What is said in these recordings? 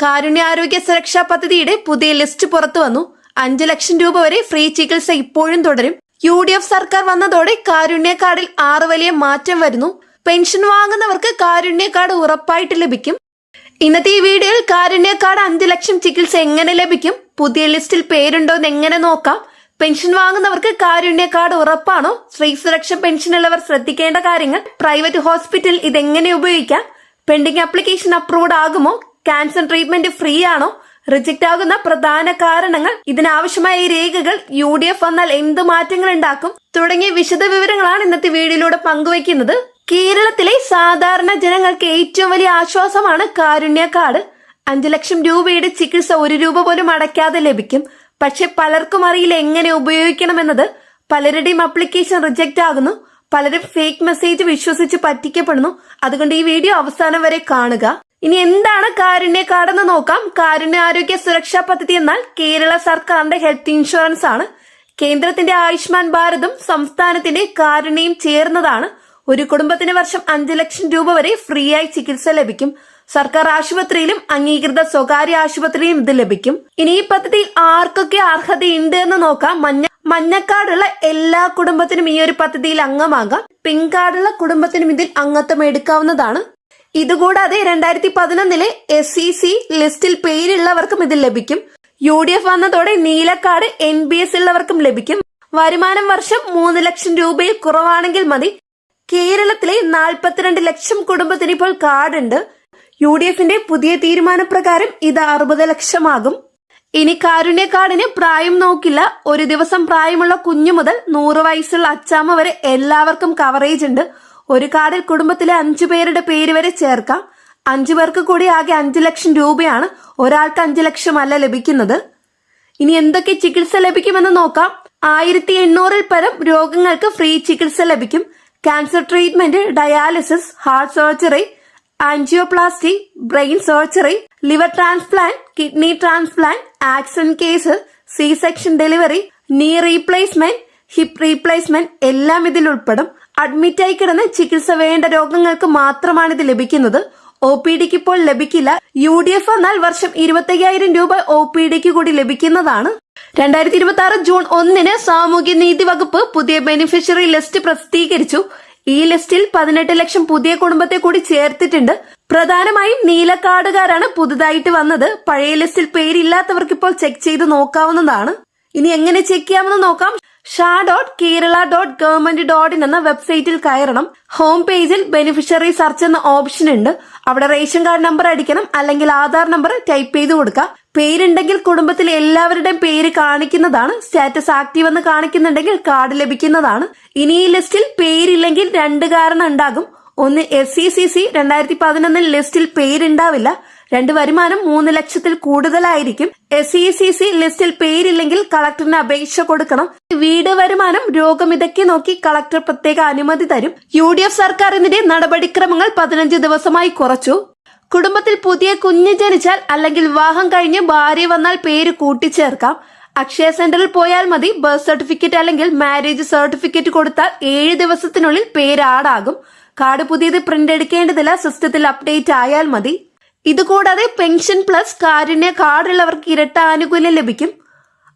കാരുണ്യാരോഗ്യ സുരക്ഷാ പദ്ധതിയുടെ പുതിയ ലിസ്റ്റ് പുറത്തു വന്നു. 5 ലക്ഷം രൂപ വരെ ഫ്രീ ചികിത്സ ഇപ്പോഴും തുടരും. UDF സർക്കാർ വന്നതോടെ കാരുണ്യ കാർഡിൽ 6 വലിയ മാറ്റം വരുന്നു. പെൻഷൻ വാങ്ങുന്നവർക്ക് കാരുണ്യ കാർഡ് ഉറപ്പായിട്ട് ലഭിക്കും. ഇന്നത്തെ ഈ വീഡിയോയിൽ കാരുണ്യ കാർഡ് 5 ലക്ഷം ചികിത്സ എങ്ങനെ ലഭിക്കും, പുതിയ ലിസ്റ്റിൽ പേരുണ്ടോ എന്ന് എങ്ങനെ നോക്കാം, പെൻഷൻ വാങ്ങുന്നവർക്ക് കാരുണ്യ കാർഡ് ഉറപ്പാണോ, സ്ത്രീ സുരക്ഷ പെൻഷൻ ഉള്ളവർ ശ്രദ്ധിക്കേണ്ട കാര്യങ്ങൾ, പ്രൈവറ്റ് ഹോസ്പിറ്റൽ ഇതെങ്ങനെ ഉപയോഗിക്കാം, പെൻഡിംഗ് ആപ്ലിക്കേഷൻ അപ്രൂവ്ഡ് ആകുമോ, ക്യാൻസർ ട്രീറ്റ്മെന്റ് ഫ്രീ ആണോ, റിജക്ട് ആകുന്ന പ്രധാന കാരണങ്ങൾ, ഇതിനാവശ്യമായ രേഖകൾ, UDF വന്നാൽ എന്ത് മാറ്റങ്ങൾ ഉണ്ടാക്കും തുടങ്ങിയ വിശദ വിവരങ്ങളാണ് ഇന്നത്തെ വീഡിയോയിലൂടെ പങ്കുവയ്ക്കുന്നത്. കേരളത്തിലെ സാധാരണ ജനങ്ങൾക്ക് ഏറ്റവും വലിയ ആശ്വാസമാണ് കാരുണ്യ കാർഡ്. 5 ലക്ഷം രൂപയുടെ ചികിത്സ 1 രൂപ പോലും അടയ്ക്കാതെ ലഭിക്കും. പക്ഷെ പലർക്കും അറിയില്ല എങ്ങനെ ഉപയോഗിക്കണമെന്നത്. പലരുടെയും ആപ്ലിക്കേഷൻ റിജക്ട് ആകുന്നു, പലരും ഫേക്ക് മെസ്സേജ് വിശ്വസിച്ച് പറ്റിക്കപ്പെടുന്നു. അതുകൊണ്ട് ഈ വീഡിയോ അവസാനം വരെ കാണുക. ഇനി എന്താണ് കാരുണ്യ കാർഡ് എന്ന് നോക്കാം. കാരുണ്യാരോഗ്യ സുരക്ഷാ പദ്ധതി എന്നാൽ കേരള സർക്കാരിന്റെ ഹെൽത്ത് ഇൻഷുറൻസ് ആണ്. കേന്ദ്രത്തിന്റെ ആയുഷ്മാൻ ഭാരതും സംസ്ഥാനത്തിന്റെ കാരുണ്യയും ചേർന്നതാണ്. ഒരു കുടുംബത്തിന് വർഷം 5 ലക്ഷം രൂപ വരെ ഫ്രീ ആയി ചികിത്സ ലഭിക്കും. സർക്കാർ ആശുപത്രിയിലും അംഗീകൃത സ്വകാര്യ ആശുപത്രിയിലും ഇത് ലഭിക്കും. ഇനി ഈ പദ്ധതിയിൽ ആർക്കൊക്കെ അർഹതയുണ്ട് എന്ന് നോക്കാം. മഞ്ഞക്കാർഡുള്ള എല്ലാ കുടുംബത്തിനും ഈ ഒരു പദ്ധതിയിൽ അംഗമാകാം. പിങ്ക് കാർഡുള്ള കുടുംബത്തിനും ഇതിൽ അംഗത്വം എടുക്കാവുന്നതാണ്. ഇതുകൂടാതെ 2011 SEC ലിസ്റ്റിൽ പേരുള്ളവർക്കും ഇത് ലഭിക്കും. UDF വന്നതോടെ നീലക്കാർഡ് NBS ഉള്ളവർക്കും ലഭിക്കും. വരുമാനം വർഷം 3 ലക്ഷം രൂപയിൽ കുറവാണെങ്കിൽ മതി. കേരളത്തിലെ 42 ലക്ഷം കുടുംബത്തിന് ഇപ്പോൾ കാർഡുണ്ട്. UDFന്റെ പുതിയ തീരുമാനപ്രകാരം ഇത് 60 ലക്ഷമാകും. ഇനി കാരുണ്യ കാർഡിന് പ്രായം നോക്കില്ല. ഒരു ദിവസം പ്രായമുള്ള കുഞ്ഞു മുതൽ 100 വയസ്സുള്ള അച്ചാമ്മ വരെ എല്ലാവർക്കും കവറേജ് ഉണ്ട്. ഒരു കാർഡിൽ കുടുംബത്തിലെ 5 പേരുടെ പേര് വരെ ചേർക്കാം. 5 പേർക്ക് കൂടി ആകെ 5 ലക്ഷം രൂപയാണ്. ഒരാൾക്ക് 5 ലക്ഷമല്ല ലഭിക്കുന്നത്. ഇനി എന്തൊക്കെ ചികിത്സ ലഭിക്കുമെന്ന് നോക്കാം. 1800-ൽ പരം രോഗങ്ങൾക്ക് ഫ്രീ ചികിത്സ ലഭിക്കും. Cancer treatment, dialysis, heart surgery, angioplasty, brain surgery, liver transplant, kidney transplant, accident case, C section delivery, knee replacement, hip replacement എല്ലാം ഇതിൽ ഉൾപ്പെടും. അഡ്മിറ്റായി കിടന്ന് ചികിത്സ വേണ്ട രോഗങ്ങൾക്ക് മാത്രമാണ് ഇത് ലഭിക്കുന്നത്. OPDക്ക് ഇപ്പോൾ ലഭിക്കില്ല. UDF എന്നാൽ വർഷം 25,000 രൂപ OPDക്ക് കൂടി ലഭിക്കുന്നതാണ്. 2026 ജൂൺ 1 സാമൂഹ്യനീതി വകുപ്പ് പുതിയ ബെനിഫിഷ്യറി ലിസ്റ്റ് പ്രസിദ്ധീകരിച്ചു. ഈ ലിസ്റ്റിൽ 18 ലക്ഷം പുതിയ കുടുംബത്തെ കൂടി ചേർത്തിട്ടുണ്ട്. പ്രധാനമായും നീലക്കാർഡുകാരാണ് പുതുതായിട്ട് വന്നത്. പഴയ ലിസ്റ്റിൽ പേരില്ലാത്തവർക്ക് ഇപ്പോൾ ചെക്ക് ചെയ്ത് നോക്കാവുന്നതാണ്. ഇനി എങ്ങനെ ചെക്ക് ചെയ്യാമെന്ന് നോക്കാം. sha.kerala.government.in എന്ന വെബ്സൈറ്റിൽ കയറണം. ഹോം പേജിൽ ബെനിഫിഷ്യറി സെർച്ച് എന്ന ഓപ്ഷൻ ഉണ്ട്. അവിടെ റേഷൻ കാർഡ് നമ്പർ അടിക്കണം, അല്ലെങ്കിൽ ആധാർ നമ്പർ ടൈപ്പ് ചെയ്ത് കൊടുക്കുക. പേരുണ്ടെങ്കിൽ കുടുംബത്തിൽ എല്ലാവരുടെയും പേര് കാണിക്കുന്നതാണ്. സ്റ്റാറ്റസ് ആക്റ്റീവ് എന്ന് കാണിക്കുന്നുണ്ടെങ്കിൽ കാർഡ് ലഭിക്കുന്നതാണ്. ഇനി ഈ ലിസ്റ്റിൽ പേരില്ലെങ്കിൽ 2 കാരണം ഉണ്ടാകും. ഒന്ന്, SECC 2011 ലിസ്റ്റിൽ പേരുണ്ടാവില്ല. 2, വരുമാനം 3 ലക്ഷത്തിൽ കൂടുതലായിരിക്കും. SECC ലിസ്റ്റിൽ പേരില്ലെങ്കിൽ കളക്ടറിന് അപേക്ഷ കൊടുക്കണം. വീട്, വരുമാനം, രോഗം ഇതൊക്കെ നോക്കി കളക്ടർ പ്രത്യേക അനുമതി തരും. UDF സർക്കാർ ഇതിന്റെ നടപടിക്രമങ്ങൾ 15 ദിവസമായി കുറച്ചു. കുടുംബത്തിൽ പുതിയ കുഞ്ഞ് ജനിച്ചാൽ അല്ലെങ്കിൽ വിവാഹം കഴിഞ്ഞ് ഭാര്യ വന്നാൽ പേര് കൂട്ടിച്ചേർക്കാം. അക്ഷയ സെന്ററിൽ പോയാൽ മതി. ബർത്ത് സർട്ടിഫിക്കറ്റ് അല്ലെങ്കിൽ മാരേജ് സർട്ടിഫിക്കറ്റ് കൊടുത്താൽ 7 ദിവസത്തിനുള്ളിൽ പേര് ആഡാകും. കാർഡ് പുതിയത് പ്രിന്റ് എടുക്കേണ്ടതില്ല, സിസ്റ്റത്തിൽ അപ്ഡേറ്റ് ആയാൽ മതി. ഇതുകൂടാതെ പെൻഷൻ പ്ലസ് കാരുണ്യ കാർഡ് ഉള്ളവർക്ക് ഇരട്ട ആനുകൂല്യം ലഭിക്കും.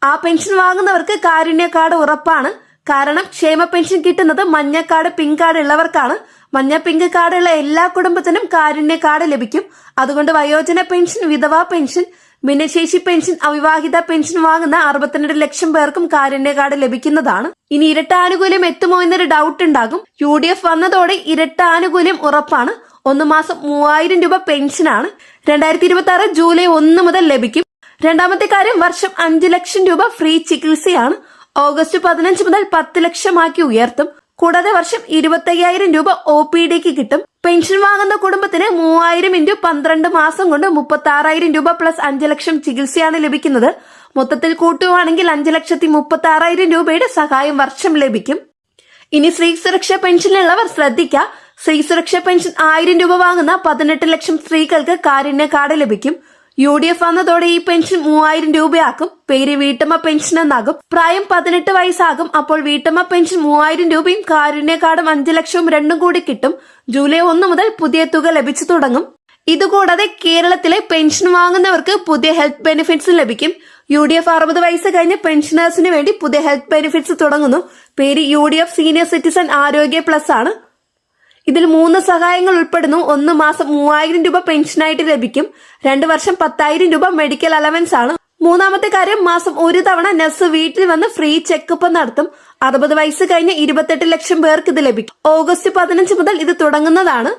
ആ പെൻഷൻ വാങ്ങുന്നവർക്ക് കാരുണ്യ കാർഡ് ഉറപ്പാണ്. കാരണം ക്ഷേമ പെൻഷൻ കിട്ടുന്നത് മഞ്ഞ കാർഡ്, പിങ്ക് കാർഡ് ഉള്ളവർക്കാണ്. മഞ്ഞ, പിങ്ക് കാർഡ് ഉള്ള എല്ലാ കുടുംബത്തിനും കാരുണ്യ കാർഡ് ലഭിക്കും. അതുകൊണ്ട് വയോജന പെൻഷൻ, വിധവാ പെൻഷൻ, ഭിന്നശേഷി പെൻഷൻ, അവിവാഹിത പെൻഷൻ വാങ്ങുന്ന 62 ലക്ഷം പേർക്കും കാരുണ്യ കാർഡ് ലഭിക്കുന്നതാണ്. ഇനി ഇരട്ട ആനുകൂല്യം എത്തുമോ എന്നൊരു ഡൗട്ട് ഉണ്ടാകും. UDF വന്നതോടെ ഇരട്ട ആനുകൂല്യം ഉറപ്പാണ്. 1 മാസം 3000 രൂപ പെൻഷനാണ്. 2026 ജൂലൈ 1 മുതൽ ലഭിക്കും. രണ്ടാമത്തെ കാര്യം, വർഷം 5 ലക്ഷം രൂപ ഫ്രീ ചികിത്സയാണ്. ഓഗസ്റ്റ് 15 മുതൽ 10 ലക്ഷമാക്കി ഉയർത്തും. കൂടാതെ വർഷം 25,000 രൂപ OPDക്ക് കിട്ടും. പെൻഷൻ വാങ്ങുന്ന കുടുംബത്തിന് 3000 × 12 മാസം കൊണ്ട് 36,000 രൂപ പ്ലസ് 5 ലക്ഷം ചികിത്സയാണ് ലഭിക്കുന്നത്. മൊത്തത്തിൽ കൂട്ടുവാണെങ്കിൽ 5,36,000 രൂപയുടെ സഹായം വർഷം ലഭിക്കും. ഇനി സ്ത്രീ സുരക്ഷാ പെൻഷനുള്ളവർ ശ്രദ്ധിക്കുക. സ്ത്രീ സുരക്ഷാ പെൻഷൻ 1000 രൂപ വാങ്ങുന്ന 18 ലക്ഷം സ്ത്രീകൾക്ക് കാരുണ്യ കാർഡ് ലഭിക്കും. UDF വന്നതോടെ ഈ പെൻഷൻ 3000 രൂപയാക്കും. പേര് വീട്ടമ്മ പെൻഷൻ എന്നാകും. പ്രായം 18 വയസ്സാകും. അപ്പോൾ വീട്ടമ്മ പെൻഷൻ 3000 രൂപയും കാരുണ്യ കാർഡും 5 ലക്ഷവും രണ്ടും കൂടി കിട്ടും. ജൂലൈ 1 മുതൽ പുതിയ തുക ലഭിച്ചു തുടങ്ങും. ഇതുകൂടാതെ കേരളത്തിലെ പെൻഷൻ വാങ്ങുന്നവർക്ക് പുതിയ ഹെൽത്ത് ബെനിഫിറ്റ്സ് ലഭിക്കും. UDF 60 വയസ്സ് കഴിഞ്ഞ പെൻഷനേഴ്സിന് വേണ്ടി പുതിയ ഹെൽത്ത് ബെനിഫിറ്റ്സ് തുടങ്ങുന്നു. പേര് UDF സീനിയർ സിറ്റിസൺ ആരോഗ്യ പ്ലസ് ആണ്. ഇതിൽ 3 സഹായങ്ങൾ ഉൾപ്പെടുന്നു. 1 മാസം 3000 രൂപ പെൻഷനായിട്ട് ലഭിക്കും. 2 വർഷം 10,000 രൂപ മെഡിക്കൽ അലവൻസ് ആണ്. 3-ാമത്തെ കാര്യം, മാസം 1 തവണ നഴ്സ് വീട്ടിൽ വന്ന് ഫ്രീ ചെക്കപ്പ് നടത്തും. 60 വയസ്സ് കഴിഞ്ഞ 28 ലക്ഷം പേർക്ക് ഇത് ലഭിക്കും. ഓഗസ്റ്റ് 15 മുതൽ ഇത് തുടങ്ങുന്നതാണ്.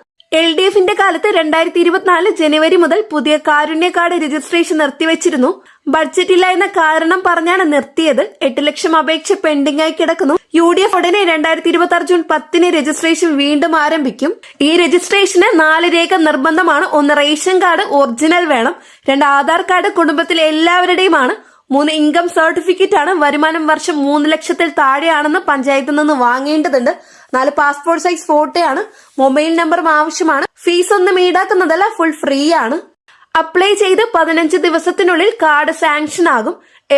LDFന്റെ കാലത്ത് 2024 ജനുവരി മുതൽ പുതിയ കാരുണ്യ കാർഡ് രജിസ്ട്രേഷൻ നിർത്തിവെച്ചിരുന്നു. ബഡ്ജറ്റ് ഇല്ല എന്ന കാരണം പറഞ്ഞാണ് നിർത്തിയത്. 8 ലക്ഷം അപേക്ഷ പെൻഡിംഗ് ആയി കിടക്കുന്നു. UDF ഉടനെ 2026 ജൂൺ 10 രജിസ്ട്രേഷൻ വീണ്ടും ആരംഭിക്കും. ഈ രജിസ്ട്രേഷന് 4 രേഖ നിർബന്ധമാണ്. 1 റേഷൻ കാർഡ് ഒറിജിനൽ വേണം. 2 ആധാർ കാർഡ് കുടുംബത്തിലെ എല്ലാവരുടെയുമാണ്. 3 ഇൻകം സർട്ടിഫിക്കറ്റ് ആണ്. വരുമാനം വർഷം 3 ലക്ഷത്തിൽ താഴെയാണെന്ന് പഞ്ചായത്തിൽ നിന്ന് വാങ്ങേണ്ടതുണ്ട്. 4 പാസ്പോർട്ട് സൈസ് ഫോട്ടോയാണ്. മൊബൈൽ നമ്പറും ആവശ്യമാണ്. ഫീസ് ഒന്നും ഈടാക്കുന്നതല്ല, ഫുൾ ഫ്രീ ആണ്. അപ്ലൈ ചെയ്ത് 15 ദിവസത്തിനുള്ളിൽ കാർഡ് സാങ്ഷൻ ആകും.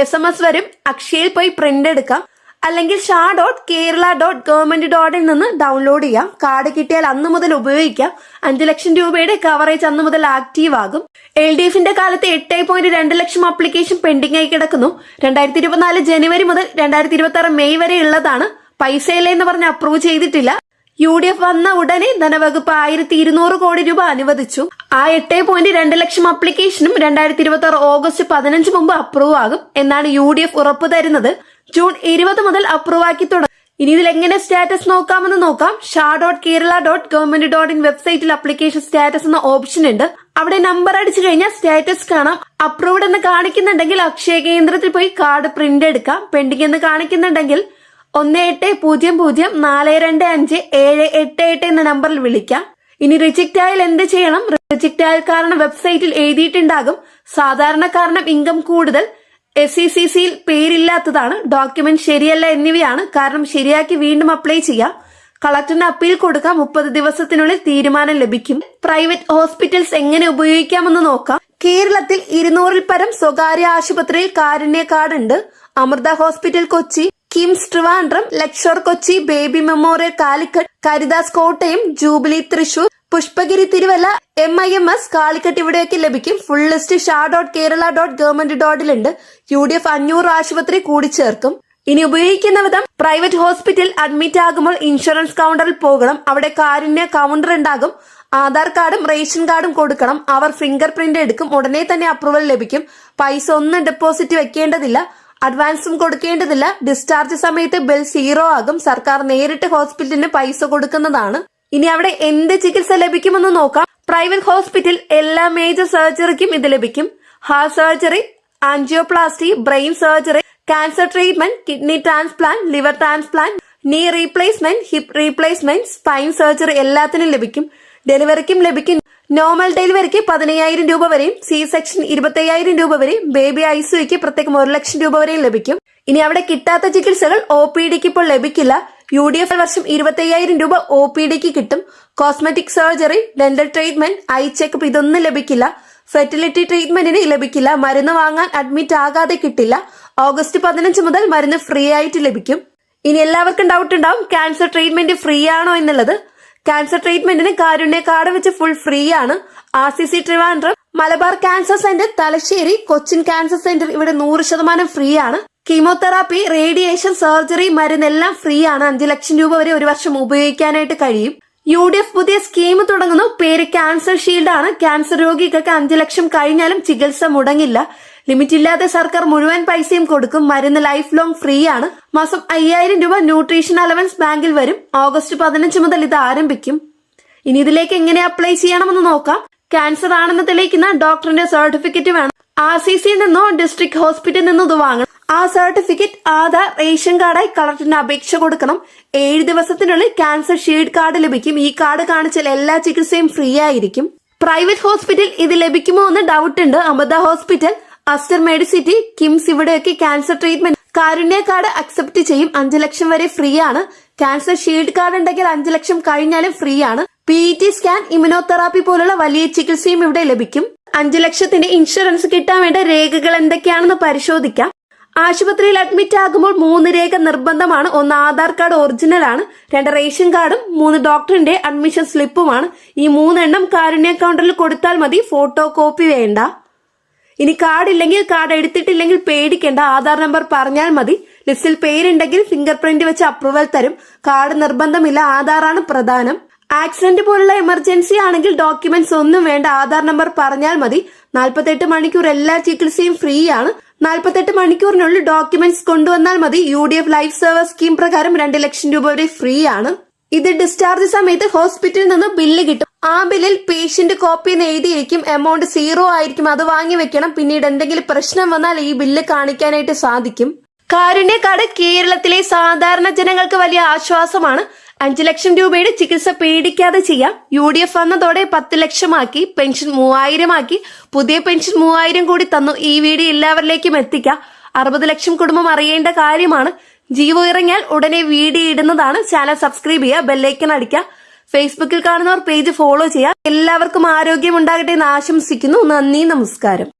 SMS വരും. അക്ഷയയിൽ പോയി പ്രിന്റ് എടുക്കാം. അല്ലെങ്കിൽ sha.kerala.government.in നിന്ന് ഡൗൺലോഡ് ചെയ്യാം. കാർഡ് കിട്ടിയാൽ അന്ന് മുതൽ ഉപയോഗിക്കാം. 5 ലക്ഷം രൂപയുടെ കവറേജ് അന്ന് മുതൽ ആക്റ്റീവ് ആകും. LDFന്റെ കാലത്ത് 8.2 ലക്ഷം ആപ്ലിക്കേഷൻ പെൻഡിംഗ് ആയി കിടക്കുന്നു. 2024 ജനുവരി മുതൽ 2026 മെയ് വരെ ഉള്ളതാണ്. പൈസയില്ല എന്ന് പറഞ്ഞ് അപ്രൂവ് ചെയ്തിട്ടില്ല. UDF വന്ന ഉടനെ ധനവകുപ്പ് 1200 കോടി രൂപ അനുവദിച്ചു. ആ 8.2 ലക്ഷം ആപ്ലിക്കേഷനും 2026 ഓഗസ്റ്റ് 15 മുമ്പ് അപ്രൂവ് ആകും എന്നാണ് UDF ഉറപ്പു തരുന്നത്. ജൂൺ 20 മുതൽ അപ്രൂവ് ആക്കി തുടങ്ങും. ഇനി ഇതിൽ എങ്ങനെ സ്റ്റാറ്റസ് നോക്കാമെന്ന് നോക്കാം. sha.kerala.government.in വെബ്സൈറ്റിൽ അപ്ലിക്കേഷൻ സ്റ്റാറ്റസ് എന്ന ഓപ്ഷൻ ഉണ്ട്. അവിടെ നമ്പർ അടിച്ചു കഴിഞ്ഞാൽ സ്റ്റാറ്റസ് കാണാം. അപ്രൂവ്ഡ് എന്ന് കാണിക്കുന്നുണ്ടെങ്കിൽ അക്ഷയ കേന്ദ്രത്തിൽ പോയി കാർഡ് പ്രിന്റ് എടുക്കാം. പെൻഡിംഗ് എന്ന് കാണിക്കുന്നുണ്ടെങ്കിൽ 1804257788 എന്ന നമ്പറിൽ വിളിക്കാം. ഇനി റിജക്റ്റ് ആയാൽ എന്ത് ചെയ്യണം? റിജക്റ്റ് ആയാൽ കാരണം വെബ്സൈറ്റിൽ എഴുതിയിട്ടുണ്ടാകും. സാധാരണ കാരണം ഇൻകം കൂടുതൽ, SECCയിൽ പേരില്ലാത്തതാണ്, ഡോക്യുമെന്റ് ശരിയല്ല എന്നിവയാണ്. കാരണം ശരിയാക്കി വീണ്ടും അപ്ലൈ ചെയ്യാം. കളക്ടറിന് അപ്പീൽ കൊടുക്കാം. 30 ദിവസത്തിനുള്ളിൽ തീരുമാനം ലഭിക്കും. പ്രൈവറ്റ് ഹോസ്പിറ്റൽസ് എങ്ങനെ ഉപയോഗിക്കാമെന്ന് നോക്കാം. കേരളത്തിൽ 200-ൽ പരം സ്വകാര്യ ആശുപത്രിയിൽ കാരുണ്യ കാർഡ് ഉണ്ട്. അമൃത ഹോസ്പിറ്റൽ കൊച്ചി, കിംസ് ട്രിവാൻഡ്രം, ലക്ഷോർ കൊച്ചി, ബേബി മെമ്മോറിയൽ കാലിക്കറ്റ്, കരിദാസ് കോട്ടയം, ജൂബിലി തൃശൂർ, പുഷ്പഗിരി തിരുവല്ല, MIMS കാലിക്കറ്റ് ഇവിടെയൊക്കെ ലഭിക്കും. ഫുൾ ലിസ്റ്റ് sha.kerala.government.in ഉണ്ട്. UDF 500 ആശുപത്രി കൂടി ചേർക്കും. ഇനി ഉപയോഗിക്കുന്ന വിധം, പ്രൈവറ്റ് ഹോസ്പിറ്റൽ അഡ്മിറ്റ് ആകുമ്പോൾ ഇൻഷുറൻസ് കൗണ്ടറിൽ പോകണം. അവിടെ കാരുണ്യ കൗണ്ടർ ഉണ്ടാകും. ആധാർ കാർഡും റേഷൻ കാർഡും കൊടുക്കണം. അവർ ഫിംഗർ പ്രിന്റ് എടുക്കും. ഉടനെ തന്നെ അപ്രൂവൽ ലഭിക്കും. പൈസ ഒന്നും ഡെപ്പോസിറ്റ് വെക്കേണ്ടതില്ല. അഡ്വാൻസും കൊടുക്കേണ്ടതില്ല. ഡിസ്ചാർജ് സമയത്ത് ബിൽ 0 ആകും. സർക്കാർ നേരിട്ട് ഹോസ്പിറ്റലിന് പൈസ കൊടുക്കുന്നതാണ്. ഇനി അവിടെ എന്ത് ചികിത്സ ലഭിക്കുമെന്ന് നോക്കാം. പ്രൈവറ്റ് ഹോസ്പിറ്റൽ എല്ലാ മേജർ സർജറിക്കും ഇത് ലഭിക്കും. Heart surgery, angioplasty, brain surgery, cancer treatment, kidney transplant, liver transplant, നീ replacement, hip replacement, spine surgery എല്ലാത്തിനും ലഭിക്കും. ഡെലിവറിക്കും ലഭിക്കും. നോർമൽ ഡെലിവറിക്ക് 15,000 രൂപ വരെയും, C സെക്ഷൻ 25,000 രൂപ വരെയും, ബേബി ICUക്ക് പ്രത്യേകം 1 ലക്ഷം രൂപ വരെയും ലഭിക്കും. ഇനി അവിടെ കിട്ടാത്ത ചികിത്സകൾ OPDക്ക് ഇപ്പോൾ ലഭിക്കില്ല. UDF വർഷം 25,000 രൂപ OPDക്ക് കിട്ടും. Cosmetic surgery, dental treatment, I checkup ഇതൊന്നും ലഭിക്കില്ല. ഫെർട്ടിലിറ്റി ട്രീറ്റ്മെന്റിന് ലഭിക്കില്ല. മരുന്ന് വാങ്ങാൻ അഡ്മിറ്റ് ആകാതെ കിട്ടില്ല. ഓഗസ്റ്റ് 15 മുതൽ മരുന്ന് ഫ്രീ ആയിട്ട് ലഭിക്കും. ഇനി എല്ലാവർക്കും ഡൗട്ട് ഉണ്ടാവും, ക്യാൻസർ ട്രീറ്റ്മെന്റ് ഫ്രീ ആണോ എന്നുള്ളത്. ക്യാൻസർ ട്രീറ്റ്മെന്റിന് കാരുണ്യ കാർഡ് വെച്ച് ഫുൾ ഫ്രീ ആണ്. RCC Trivandrum, Malabar cancer centre Thalassery, Cochin cancer centre ഇവിടെ 100% ഫ്രീ ആണ്. കീമോതെറാപ്പി, റേഡിയേഷൻ, സർജറി, മരുന്നെല്ലാം ഫ്രീ ആണ്. 5 ലക്ഷം രൂപ വരെ 1 വർഷം ഉപയോഗിക്കാനായിട്ട് കഴിയും. UDF പുതിയ സ്കീം തുടങ്ങുന്നു. പേര് ക്യാൻസർ ഷീൽഡ് ആണ്. ക്യാൻസർ രോഗികൾക്ക് 5 ലക്ഷം കഴിഞ്ഞാലും ചികിത്സ മുടങ്ങില്ല. ലിമിറ്റ് ഇല്ലാതെ സർക്കാർ മുഴുവൻ പൈസയും കൊടുക്കും. മരുന്ന് ലൈഫ് ലോങ് ഫ്രീ ആണ്. മാസം 5,000 രൂപ ന്യൂട്രീഷൻ അലവൻസ് ബാങ്കിൽ വരും. ഓഗസ്റ്റ് 15 മുതൽ ഇത് ആരംഭിക്കും. ഇനി ഇതിലേക്ക് എങ്ങനെ അപ്ലൈ ചെയ്യണമെന്ന് നോക്കാം. ക്യാൻസർ ആണെന്ന് തെളിയിക്കുന്ന ഡോക്ടറിന്റെ സർട്ടിഫിക്കറ്റ് വേണം. RCC നിന്നോ ഡിസ്ട്രിക്ട് ഹോസ്പിറ്റലിൽ നിന്നോ ഇത് വാങ്ങണം. ആ സർട്ടിഫിക്കറ്റ്, ആധാർ, റേഷൻ കാർഡായി കളക്ടറിന് അപേക്ഷ കൊടുക്കണം. 7 ദിവസത്തിനുള്ളിൽ ക്യാൻസർ ഷീൽഡ് കാർഡ് ലഭിക്കും. ഈ കാർഡ് കാണിച്ചാൽ എല്ലാ ചികിത്സയും ഫ്രീ ആയിരിക്കും. പ്രൈവറ്റ് ഹോസ്പിറ്റൽ ഇത് ലഭിക്കുമോ എന്ന് ഡൗട്ട് ഉണ്ട്. അമൃത ഹോസ്പിറ്റൽ, അസ്റ്റർ മെഡിസിറ്റി, കിംസ് ഇവിടെയൊക്കെ cancer treatment Karunya card accept ചെയ്യും. 5 ലക്ഷം വരെ ഫ്രീ ആണ്. ക്യാൻസർ ഷീൽഡ് കാർഡ് ഉണ്ടെങ്കിൽ 5 ലക്ഷം കഴിഞ്ഞാലും ഫ്രീ ആണ്. PET സ്കാൻ, ഇമ്യൂണോതെറാപ്പി പോലുള്ള വലിയ ചികിത്സയും ഇവിടെ ലഭിക്കും. 5 ലക്ഷത്തിന്റെ ഇൻഷുറൻസ് കിട്ടാൻ വേണ്ട രേഖകൾ എന്തൊക്കെയാണെന്ന് പരിശോധിക്കാം. ആശുപത്രിയിൽ അഡ്മിറ്റ് ആകുമ്പോൾ 3 രേഖ നിർബന്ധമാണ്. 1 ആധാർ കാർഡ് ഒറിജിനൽ ആണ്, 2 റേഷൻ കാർഡും 3 ഡോക്ടറിന്റെ അഡ്മിഷൻ സ്ലിപ്പുമാണ്. ഈ 3 എണ്ണം കാരുണ്യ കൗണ്ടറിൽ കൊടുത്താൽ മതി, ഫോട്ടോ കോപ്പി വേണ്ട. ഇനി കാർഡ് ഇല്ലെങ്കിൽ, കാർഡ് എടുത്തിട്ടില്ലെങ്കിൽ പേടിക്കേണ്ട, ആധാർ നമ്പർ പറഞ്ഞാൽ മതി. ലിസ്റ്റിൽ പേരുണ്ടെങ്കിൽ ഫിംഗർ പ്രിന്റ് വെച്ച് അപ്രൂവൽ തരും. കാർഡ് നിർബന്ധമില്ല, ആധാറാണ് പ്രധാനം. ആക്സിഡന്റ് പോലുള്ള എമർജൻസി ആണെങ്കിൽ ഡോക്യുമെന്റ്സ് ഒന്നും വേണ്ട, ആധാർ നമ്പർ പറഞ്ഞാൽ മതി. 48 മണിക്കൂർ എല്ലാ ചികിത്സയും ഫ്രീ ആണ്. 48 മണിക്കൂറിനുള്ളിൽ ഡോക്യുമെന്റ്സ് കൊണ്ടുവന്നാൽ മതി. UDF ലൈഫ് സർവീസ് സ്കീം പ്രകാരം 2 ലക്ഷം രൂപ വരെ ഫ്രീ ആണ്. ഇത് ഡിസ്ചാർജ് സമയത്ത് ഹോസ്പിറ്റലിൽ നിന്ന് ബില്ല് കിട്ടും. ആ ബില്ലിൽ പേഷ്യന്റ് കോപ്പി എന്ന് എഴുതിയിരിക്കും. എമൗണ്ട് 0 ആയിരിക്കും, അത് വാങ്ങി വെക്കണം. പിന്നീട് എന്തെങ്കിലും പ്രശ്നം വന്നാൽ ഈ ബില്ല് കാണിക്കാനായിട്ട് സാധിക്കും. കാരുണ്യ കാർഡ് കേരളത്തിലെ സാധാരണ ജനങ്ങൾക്ക് വലിയ ആശ്വാസമാണ്. 5 ലക്ഷം രൂപയുടെ ചികിത്സ പേടിക്കാതെ ചെയ്യാം. UDF വന്നതോടെ 10 ലക്ഷമാക്കി, പെൻഷൻ 3000 ആക്കി, പുതിയ പെൻഷൻ 3000 കൂടി തന്നു. ഈ വീഡിയോ എല്ലാവരിലേക്കും എത്തിക്കാം. 60 ലക്ഷം കുടുംബം അറിയേണ്ട കാര്യമാണ്. ജീവോ ഇറങ്ങിയാൽ ഉടനെ വീഡിയോ ഇടുന്നതാണ്. ചാനൽ സബ്സ്ക്രൈബ് ചെയ്യുക, ബെല്ലൈക്കൺ അടിക്കുക. ഫേസ്ബുക്കിൽ കാണുന്നവർ പേജ് ഫോളോ ചെയ്യുക. എല്ലാവർക്കും ആരോഗ്യം ഉണ്ടാകട്ടെ എന്ന് ആശംസിക്കുന്നു. നന്ദി, നമസ്കാരം.